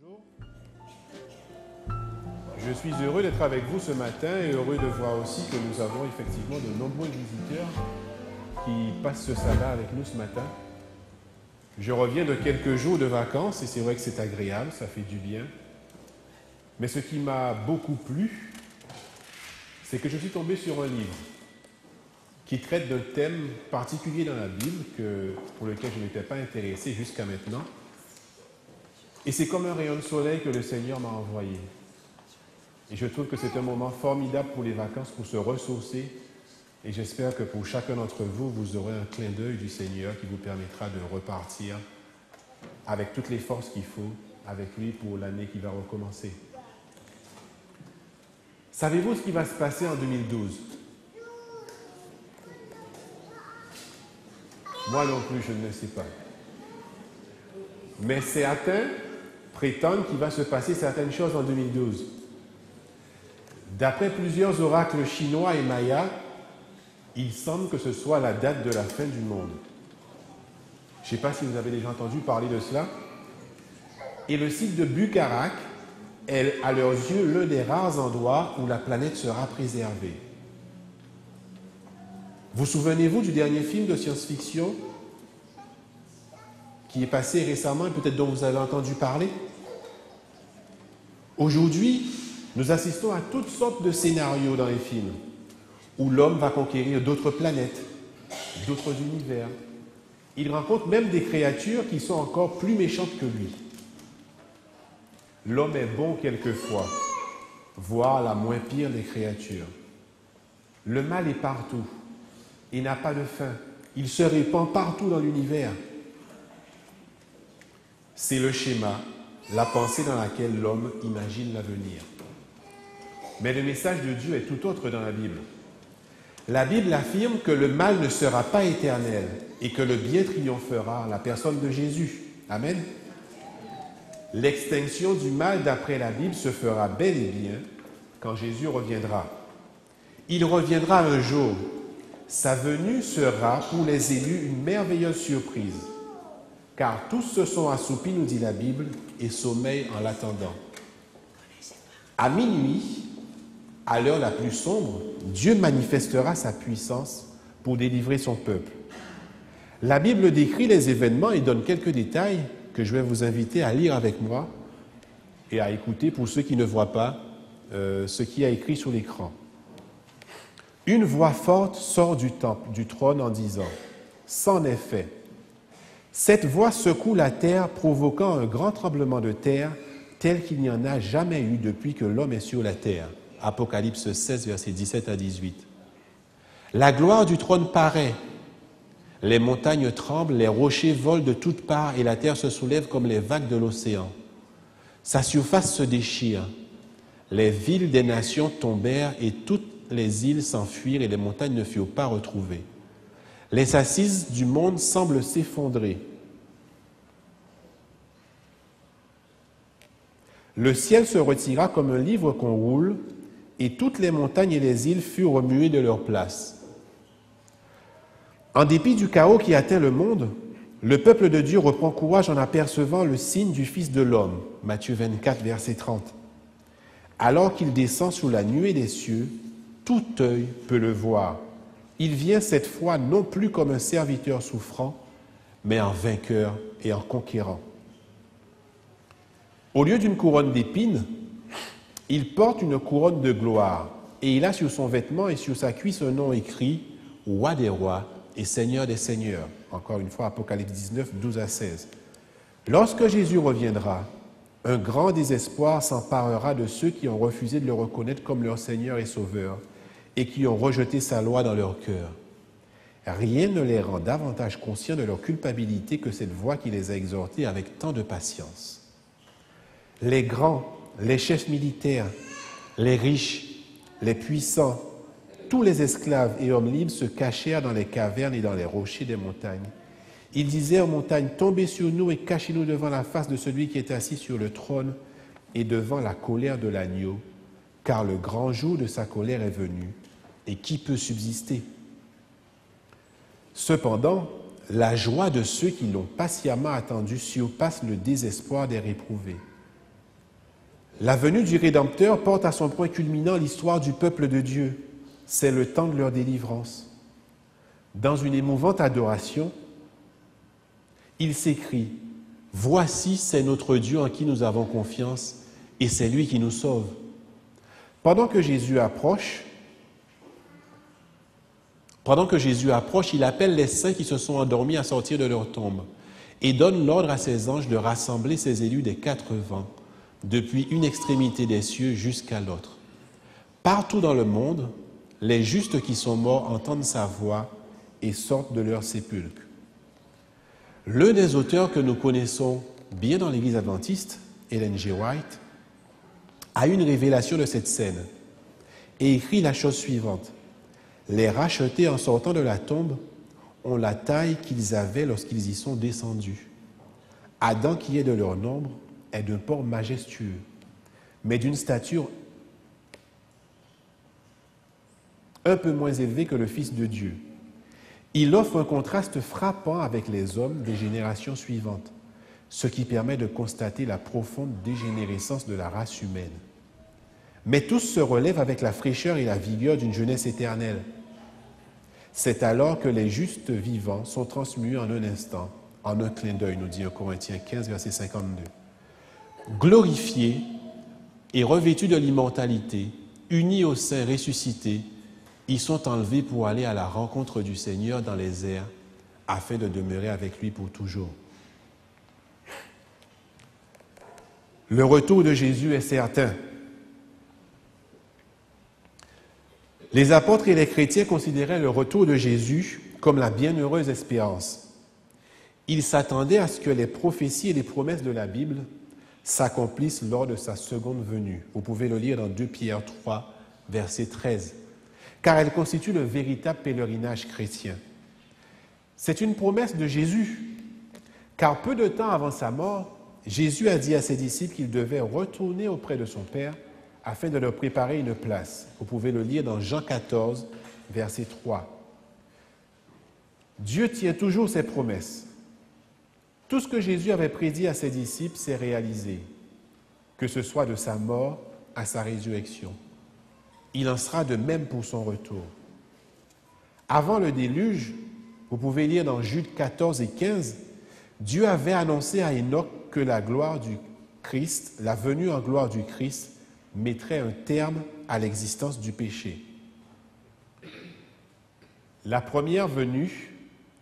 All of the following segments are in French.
Bonjour. Je suis heureux d'être avec vous ce matin et heureux de voir aussi que nous avons effectivement de nombreux visiteurs qui passent ce sabbat avec nous ce matin. Je reviens de quelques jours de vacances et c'est vrai que c'est agréable, ça fait du bien. Mais ce qui m'a beaucoup plu, c'est que je suis tombé sur un livre qui traite d'un thème particulier dans la Bible pour lequel je n'étais pas intéressé jusqu'à maintenant. Et c'est comme un rayon de soleil que le Seigneur m'a envoyé. Et je trouve que c'est un moment formidable pour les vacances, pour se ressourcer. Et j'espère que pour chacun d'entre vous, vous aurez un clin d'œil du Seigneur qui vous permettra de repartir avec toutes les forces qu'il faut avec lui pour l'année qui va recommencer. Savez-vous ce qui va se passer en 2012? Moi non plus, je ne le sais pas. Mais certains prétendent qu'il va se passer certaines choses en 2012. D'après plusieurs oracles chinois et mayas, il semble que ce soit la date de la fin du monde. Je ne sais pas si vous avez déjà entendu parler de cela. Et le site de Bucarak est, à leurs yeux, l'un des rares endroits où la planète sera préservée. Vous souvenez-vous du dernier film de science-fiction qui est passé récemment et peut-être dont vous avez entendu parler? Aujourd'hui, nous assistons à toutes sortes de scénarios dans les films où l'homme va conquérir d'autres planètes, d'autres univers. Il rencontre même des créatures qui sont encore plus méchantes que lui. L'homme est bon quelquefois, voire la moins pire des créatures. Le mal est partout. Il n'a pas de fin. Il se répand partout dans l'univers. C'est le schéma, la pensée dans laquelle l'homme imagine l'avenir. Mais le message de Dieu est tout autre dans la Bible. La Bible affirme que le mal ne sera pas éternel et que le bien triomphera en la personne de Jésus. Amen. L'extinction du mal, d'après la Bible, se fera bel et bien quand Jésus reviendra. Il reviendra un jour. Sa venue sera pour les élus une merveilleuse surprise, car tous se sont assoupis, nous dit la Bible, et sommeillent en l'attendant. À minuit, à l'heure la plus sombre, Dieu manifestera sa puissance pour délivrer son peuple. La Bible décrit les événements et donne quelques détails que je vais vous inviter à lire avec moi et à écouter pour ceux qui ne voient pas ce qui est écrit sur l'écran. Une voix forte sort du temple, du trône en disant « C'en est fait ». Cette voix secoue la terre, provoquant un grand tremblement de terre tel qu'il n'y en a jamais eu depuis que l'homme est sur la terre. Apocalypse 16, versets 17 à 18. La gloire du trône paraît. Les montagnes tremblent, les rochers volent de toutes parts et la terre se soulève comme les vagues de l'océan. Sa surface se déchire. Les villes des nations tombèrent et toutes les îles s'enfuirent et les montagnes ne furent pas retrouvées. Les assises du monde semblent s'effondrer. Le ciel se retira comme un livre qu'on roule et toutes les montagnes et les îles furent remuées de leur place. En dépit du chaos qui atteint le monde, le peuple de Dieu reprend courage en apercevant le signe du Fils de l'homme. Matthieu 24, verset 30. Alors qu'il descend sous la nuée des cieux, tout œil peut le voir. Il vient cette fois non plus comme un serviteur souffrant, mais en vainqueur et en conquérant. Au lieu d'une couronne d'épines, il porte une couronne de gloire, et il a sur son vêtement et sur sa cuisse un nom écrit « Roi des rois et Seigneur des seigneurs ». Encore une fois, Apocalypse 19, 12 à 16. Lorsque Jésus reviendra, un grand désespoir s'emparera de ceux qui ont refusé de le reconnaître comme leur Seigneur et Sauveur, et qui ont rejeté sa loi dans leur cœur. Rien ne les rend davantage conscients de leur culpabilité que cette voix qui les a exhortés avec tant de patience. Les grands, les chefs militaires, les riches, les puissants, tous les esclaves et hommes libres se cachèrent dans les cavernes et dans les rochers des montagnes. Ils disaient aux montagnes, « Tombez sur nous et cachez-nous devant la face de celui qui est assis sur le trône et devant la colère de l'agneau, car le grand jour de sa colère est venu. Et qui peut subsister? » Cependant, la joie de ceux qui l'ont patiemment attendu surpasse le désespoir des réprouvés. La venue du Rédempteur porte à son point culminant l'histoire du peuple de Dieu. C'est le temps de leur délivrance. Dans une émouvante adoration, il s'écrie « Voici, c'est notre Dieu en qui nous avons confiance, et c'est lui qui nous sauve. » Pendant que Jésus approche, il appelle les saints qui se sont endormis à sortir de leur tombe et donne l'ordre à ses anges de rassembler ses élus des quatre vents, depuis une extrémité des cieux jusqu'à l'autre. Partout dans le monde, les justes qui sont morts entendent sa voix et sortent de leur sépulcre. L'un des auteurs que nous connaissons bien dans l'Église adventiste, Ellen G. White, a eu une révélation de cette scène et écrit la chose suivante. Les rachetés en sortant de la tombe ont la taille qu'ils avaient lorsqu'ils y sont descendus. Adam, qui est de leur nombre, est d'un port majestueux, mais d'une stature un peu moins élevée que le Fils de Dieu. Il offre un contraste frappant avec les hommes des générations suivantes, ce qui permet de constater la profonde dégénérescence de la race humaine. Mais tous se relèvent avec la fraîcheur et la vigueur d'une jeunesse éternelle. C'est alors que les justes vivants sont transmués en un instant, en un clin d'œil, nous dit 1 Corinthiens 15, verset 52. Glorifiés et revêtus de l'immortalité, unis au Saint ressuscité, ils sont enlevés pour aller à la rencontre du Seigneur dans les airs, afin de demeurer avec lui pour toujours. Le retour de Jésus est certain. Les apôtres et les chrétiens considéraient le retour de Jésus comme la bienheureuse espérance. Ils s'attendaient à ce que les prophéties et les promesses de la Bible s'accomplissent lors de sa seconde venue. Vous pouvez le lire dans 2 Pierre 3, verset 13. Car elle constitue le véritable pèlerinage chrétien. C'est une promesse de Jésus, car peu de temps avant sa mort, Jésus a dit à ses disciples qu'il devait retourner auprès de son Père afin de leur préparer une place. Vous pouvez le lire dans Jean 14, verset 3. Dieu tient toujours ses promesses. Tout ce que Jésus avait prédit à ses disciples s'est réalisé, que ce soit de sa mort à sa résurrection. Il en sera de même pour son retour. Avant le déluge, vous pouvez lire dans Jude 14 et 15, Dieu avait annoncé à Enoch que la gloire du Christ, la venue en gloire du Christ, mettrait un terme à l'existence du péché. La première venue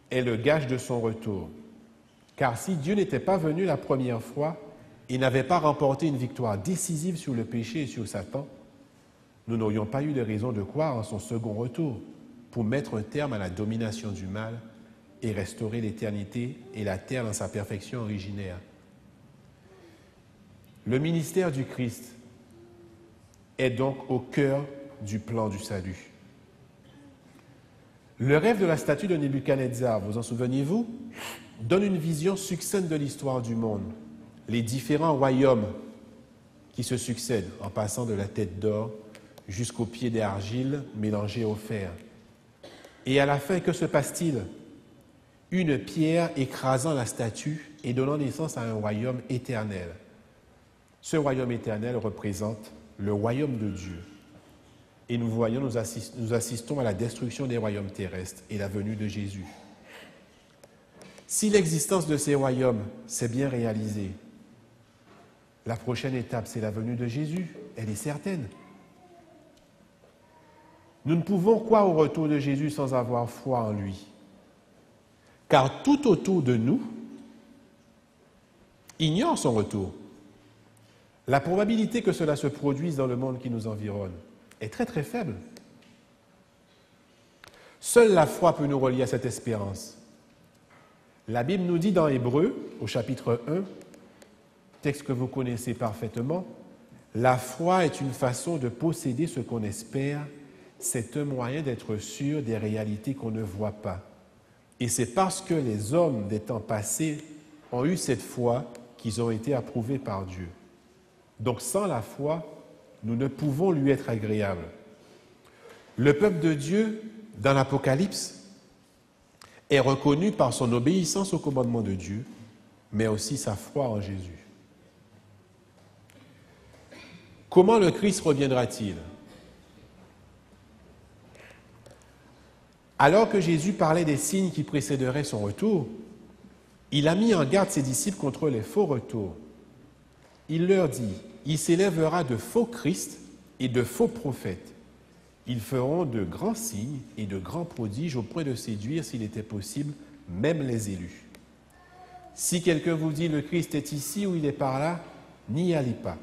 est le gage de son retour. Car si Dieu n'était pas venu la première fois et n'avait pas remporté une victoire décisive sur le péché et sur Satan, nous n'aurions pas eu de raison de croire en son second retour pour mettre un terme à la domination du mal et restaurer l'éternité et la terre dans sa perfection originaire. Le ministère du Christ est donc au cœur du plan du salut. Le rêve de la statue de Nebuchadnezzar, vous en souvenez-vous, donne une vision succincte de l'histoire du monde, les différents royaumes qui se succèdent en passant de la tête d'or jusqu'aux pieds d'argile mélangés au fer. Et à la fin, que se passe-t-il? Une pierre écrasant la statue et donnant naissance à un royaume éternel. Ce royaume éternel représente le royaume de Dieu. Et nous assistons à la destruction des royaumes terrestres et la venue de Jésus. Si l'existence de ces royaumes s'est bien réalisée, la prochaine étape, c'est la venue de Jésus. Elle est certaine. Nous ne pouvons croire au retour de Jésus sans avoir foi en lui. Car tout autour de nous ignore son retour. La probabilité que cela se produise dans le monde qui nous environne est très très faible. Seule la foi peut nous relier à cette espérance. La Bible nous dit dans Hébreux, au chapitre 1, texte que vous connaissez parfaitement, « La foi est une façon de posséder ce qu'on espère, c'est un moyen d'être sûr des réalités qu'on ne voit pas. Et c'est parce que les hommes des temps passés ont eu cette foi qu'ils ont été approuvés par Dieu. Donc sans la foi, nous ne pouvons lui être agréables. » Le peuple de Dieu, dans l'Apocalypse, est reconnu par son obéissance au commandement de Dieu, mais aussi sa foi en Jésus. Comment le Christ reviendra-t-il? Alors que Jésus parlait des signes qui précéderaient son retour, il a mis en garde ses disciples contre les faux retours. Il leur dit, « Il s'élèvera de faux Christ et de faux prophètes. Ils feront de grands signes et de grands prodiges au point de séduire, s'il était possible, même les élus. Si quelqu'un vous dit, le Christ est ici ou il est par là, n'y allez pas. »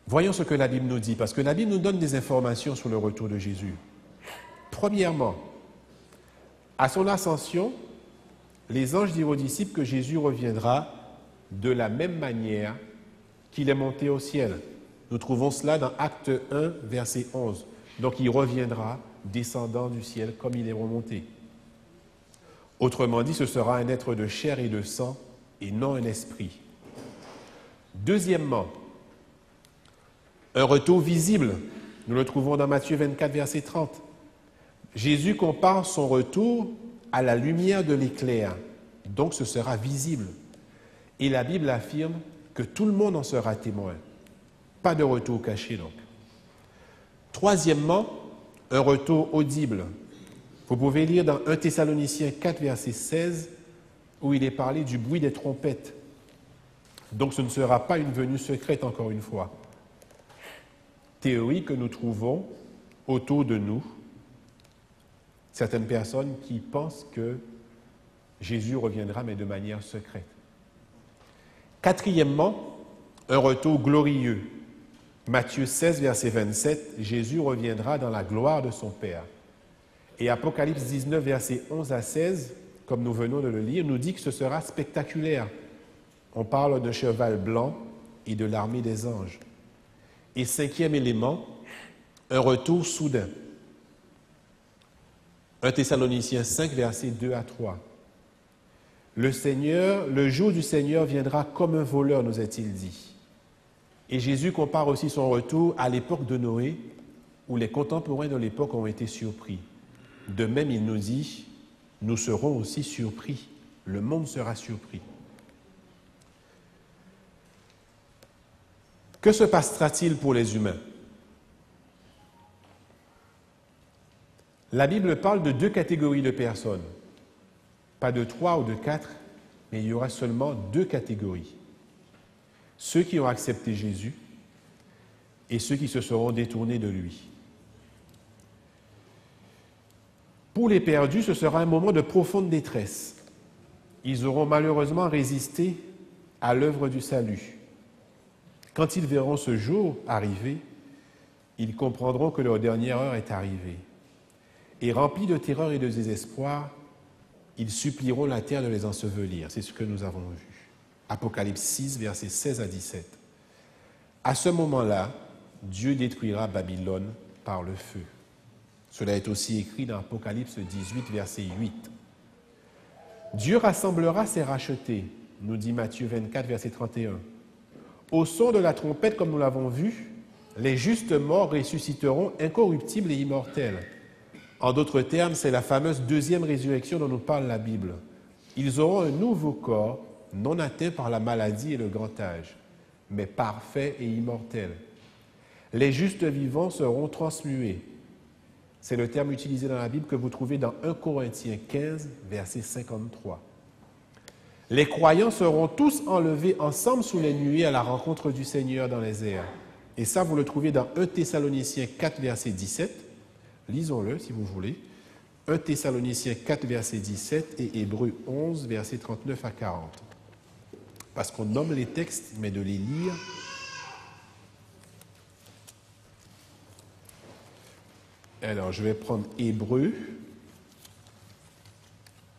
Voyons ce que la Bible nous dit, parce que la Bible nous donne des informations sur le retour de Jésus. Premièrement, à son ascension, les anges dirent aux disciples que Jésus reviendra de la même manière qu'il est monté au ciel. Nous trouvons cela dans Acte 1, verset 11. Donc il reviendra descendant du ciel comme il est remonté. Autrement dit, ce sera un être de chair et de sang et non un esprit. Deuxièmement, un retour visible. Nous le trouvons dans Matthieu 24, verset 30. Jésus compare son retour à la lumière de l'éclair, donc ce sera visible. Et la Bible affirme que tout le monde en sera témoin. Pas de retour caché donc. Troisièmement, un retour audible. Vous pouvez lire dans 1 Thessaloniciens 4, verset 16, où il est parlé du bruit des trompettes. Donc ce ne sera pas une venue secrète encore une fois. Théorie que nous trouvons autour de nous. Certaines personnes qui pensent que Jésus reviendra, mais de manière secrète. Quatrièmement, un retour glorieux. Matthieu 16, verset 27, Jésus reviendra dans la gloire de son Père. Et Apocalypse 19, verset 11 à 16, comme nous venons de le lire, nous dit que ce sera spectaculaire. On parle d'un cheval blanc et de l'armée des anges. Et cinquième élément, un retour soudain. 1 Thessaloniciens 5, versets 2 à 3. Le jour du Seigneur viendra comme un voleur, nous est-il dit. Et Jésus compare aussi son retour à l'époque de Noé, où les contemporains de l'époque ont été surpris. De même, il nous dit, nous serons aussi surpris. Le monde sera surpris. Que se passera-t-il pour les humains? La Bible parle de deux catégories de personnes. Pas de 3 ou de 4, mais il y aura seulement 2 catégories. Ceux qui ont accepté Jésus et ceux qui se seront détournés de lui. Pour les perdus, ce sera un moment de profonde détresse. Ils auront malheureusement résisté à l'œuvre du salut. Quand ils verront ce jour arriver, ils comprendront que leur dernière heure est arrivée. Et remplis de terreur et de désespoir, ils supplieront la terre de les ensevelir. C'est ce que nous avons vu. Apocalypse 6, versets 16 à 17. À ce moment-là, Dieu détruira Babylone par le feu. Cela est aussi écrit dans Apocalypse 18, verset 8. Dieu rassemblera ses rachetés, nous dit Matthieu 24, verset 31. Au son de la trompette, comme nous l'avons vu, les justes morts ressusciteront incorruptibles et immortels. En d'autres termes, c'est la fameuse deuxième résurrection dont nous parle la Bible. Ils auront un nouveau corps, non atteint par la maladie et le grand âge, mais parfait et immortel. Les justes vivants seront transmués. C'est le terme utilisé dans la Bible que vous trouvez dans 1 Corinthiens 15, verset 53. Les croyants seront tous enlevés ensemble sous les nuées à la rencontre du Seigneur dans les airs. Et ça, vous le trouvez dans 1 Thessaloniciens 4, verset 17. Lisons-le si vous voulez. 1 Thessaloniciens 4, verset 17 et Hébreux 11, verset 39 à 40. Parce qu'on nomme les textes, mais de les lire. Alors, je vais prendre Hébreux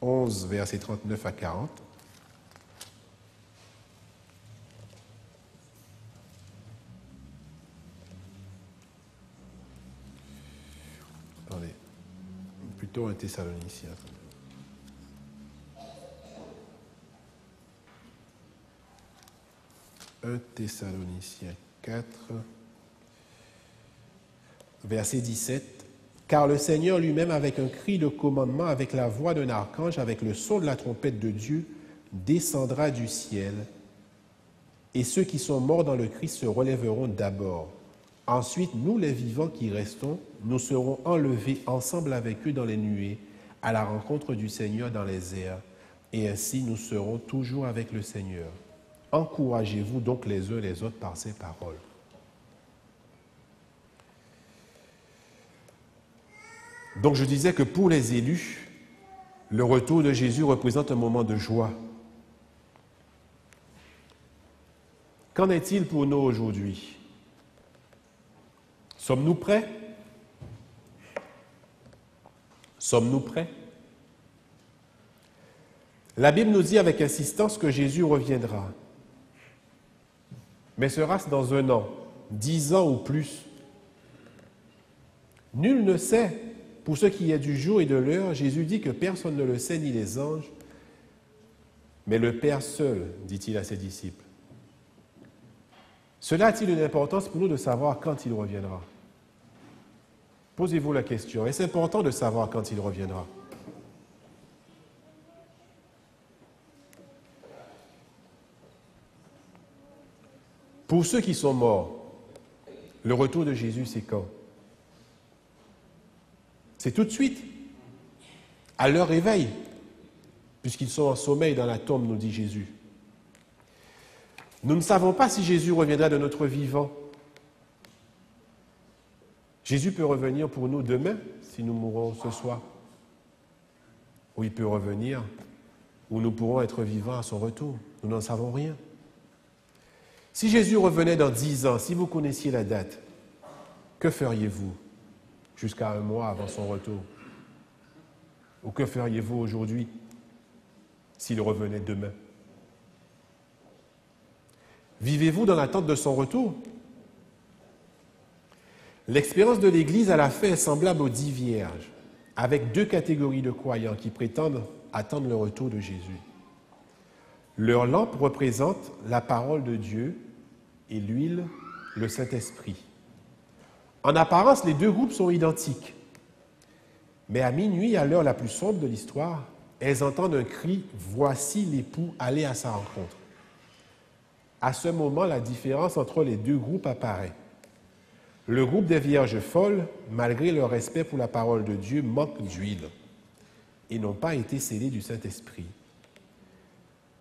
11, verset 39 à 40. Attendez, plutôt un Thessalonicien. Un Thessaloniciens 4, verset 17. Car le Seigneur lui-même, avec un cri de commandement, avec la voix d'un archange, avec le son de la trompette de Dieu, descendra du ciel, et ceux qui sont morts dans le Christ se relèveront d'abord. Ensuite, nous les vivants qui restons, nous serons enlevés ensemble avec eux dans les nuées, à la rencontre du Seigneur dans les airs, et ainsi nous serons toujours avec le Seigneur. Encouragez-vous donc les uns les autres par ces paroles. Donc je disais que pour les élus, le retour de Jésus représente un moment de joie. Qu'en est-il pour nous aujourd'hui? Sommes-nous prêts? Sommes-nous prêts? La Bible nous dit avec insistance que Jésus reviendra. Mais sera-ce dans 1 an, 10 ans ou plus? Nul ne sait. Pour ce qui est du jour et de l'heure, Jésus dit que personne ne le sait, ni les anges, mais le Père seul, dit-il à ses disciples. Cela a-t-il une importance pour nous de savoir quand il reviendra? Posez-vous la question. Est-ce important de savoir quand il reviendra? Pour ceux qui sont morts, le retour de Jésus, c'est quand? C'est tout de suite, à leur réveil, puisqu'ils sont en sommeil dans la tombe, nous dit Jésus. Nous ne savons pas si Jésus reviendra de notre vivant. Jésus peut revenir pour nous demain, si nous mourons ce soir. Ou il peut revenir, où nous pourrons être vivants à son retour. Nous n'en savons rien. Si Jésus revenait dans 10 ans, si vous connaissiez la date, que feriez-vous jusqu'à 1 mois avant son retour? Ou que feriez-vous aujourd'hui s'il revenait demain? Vivez-vous dans l'attente de son retour? L'expérience de l'Église à la fin est semblable aux 10 vierges, avec 2 catégories de croyants qui prétendent attendre le retour de Jésus. Leur lampe représente la parole de Dieu et l'huile, le Saint-Esprit. En apparence, les 2 groupes sont identiques. Mais à minuit, à l'heure la plus sombre de l'histoire, elles entendent un cri « Voici l'époux, allez à sa rencontre ». À ce moment, la différence entre les 2 groupes apparaît. Le groupe des vierges folles, malgré leur respect pour la parole de Dieu, manque d'huile et n'ont pas été scellées du Saint-Esprit.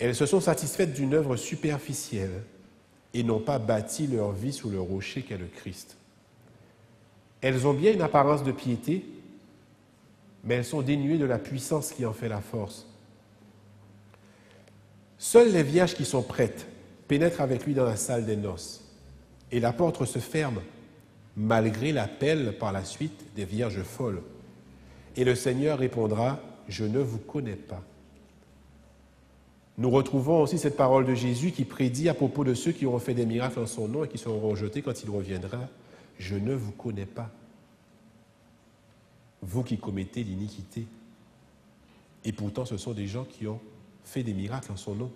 Elles se sont satisfaites d'une œuvre superficielle et n'ont pas bâti leur vie sous le rocher qu'est le Christ. Elles ont bien une apparence de piété, mais elles sont dénuées de la puissance qui en fait la force. Seules les vierges qui sont prêtes pénètrent avec lui dans la salle des noces, et la porte se ferme, malgré l'appel par la suite des vierges folles. Et le Seigneur répondra, « Je ne vous connais pas ». Nous retrouvons aussi cette parole de Jésus qui prédit à propos de ceux qui auront fait des miracles en son nom et qui seront rejetés quand il reviendra, « Je ne vous connais pas, vous qui commettez l'iniquité. » Et pourtant, ce sont des gens qui ont fait des miracles en son nom.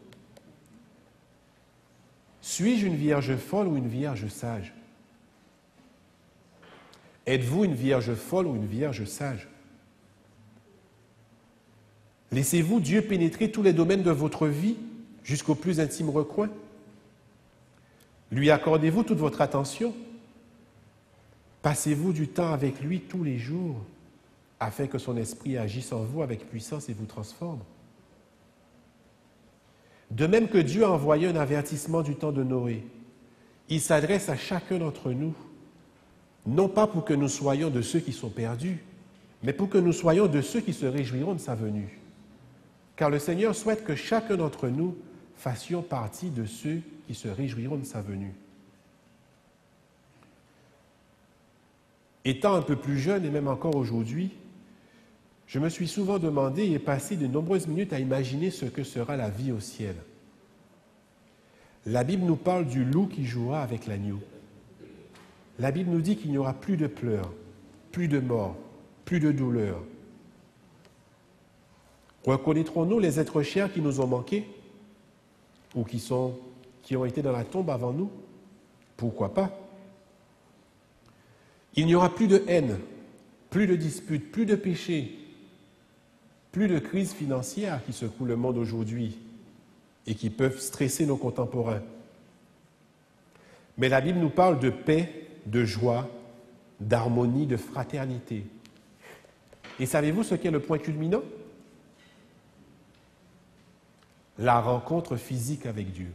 Suis-je une vierge folle ou une vierge sage? Êtes-vous une vierge folle ou une vierge sage? Laissez-vous Dieu pénétrer tous les domaines de votre vie jusqu'au plus intime recoin? Lui accordez-vous toute votre attention? Passez-vous du temps avec lui tous les jours afin que son esprit agisse en vous avec puissance et vous transforme? De même que Dieu a envoyé un avertissement du temps de Noé, il s'adresse à chacun d'entre nous, non pas pour que nous soyons de ceux qui sont perdus, mais pour que nous soyons de ceux qui se réjouiront de sa venue. Car le Seigneur souhaite que chacun d'entre nous fassions partie de ceux qui se réjouiront de sa venue. Étant un peu plus jeune et même encore aujourd'hui, je me suis souvent demandé et passé de nombreuses minutes à imaginer ce que sera la vie au ciel. La Bible nous parle du loup qui jouera avec l'agneau. La Bible nous dit qu'il n'y aura plus de pleurs, plus de mort, plus de douleur. Reconnaîtrons-nous les êtres chers qui nous ont manqués ou qui ont été dans la tombe avant nous? Pourquoi pas? Il n'y aura plus de haine, plus de disputes, plus de péchés, plus de crises financières qui secouent le monde aujourd'hui et qui peuvent stresser nos contemporains. Mais la Bible nous parle de paix, de joie, d'harmonie, de fraternité. Et savez-vous ce qu'est le point culminant? La rencontre physique avec Dieu.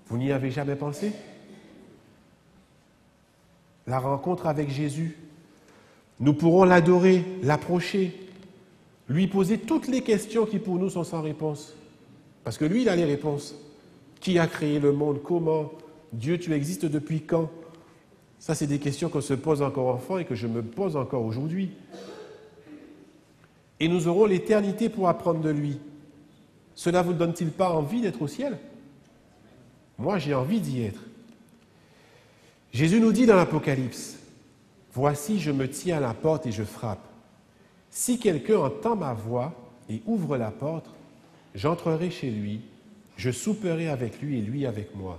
Vous n'y avez jamais pensé? La rencontre avec Jésus. Nous pourrons l'adorer, l'approcher, lui poser toutes les questions qui pour nous sont sans réponse. Parce que lui, il a les réponses. Qui a créé le monde? Comment? Dieu, tu existes depuis quand? Ça, c'est des questions qu'on se pose encore enfant et que je me pose encore aujourd'hui. Et nous aurons l'éternité pour apprendre de lui. Cela ne vous donne-t-il pas envie d'être au ciel? Moi, j'ai envie d'y être. Jésus nous dit dans l'Apocalypse, « Voici, je me tiens à la porte et je frappe. Si quelqu'un entend ma voix et ouvre la porte, j'entrerai chez lui, je souperai avec lui et lui avec moi. »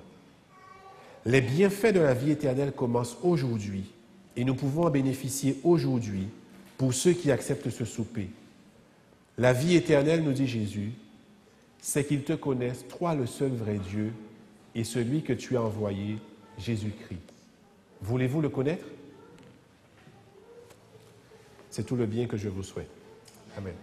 Les bienfaits de la vie éternelle commencent aujourd'hui et nous pouvons en bénéficier aujourd'hui pour ceux qui acceptent ce souper. La vie éternelle, nous dit Jésus, c'est qu'ils te connaissent, toi le seul vrai Dieu, et celui que tu as envoyé, Jésus-Christ. Voulez-vous le connaître? C'est tout le bien que je vous souhaite. Amen.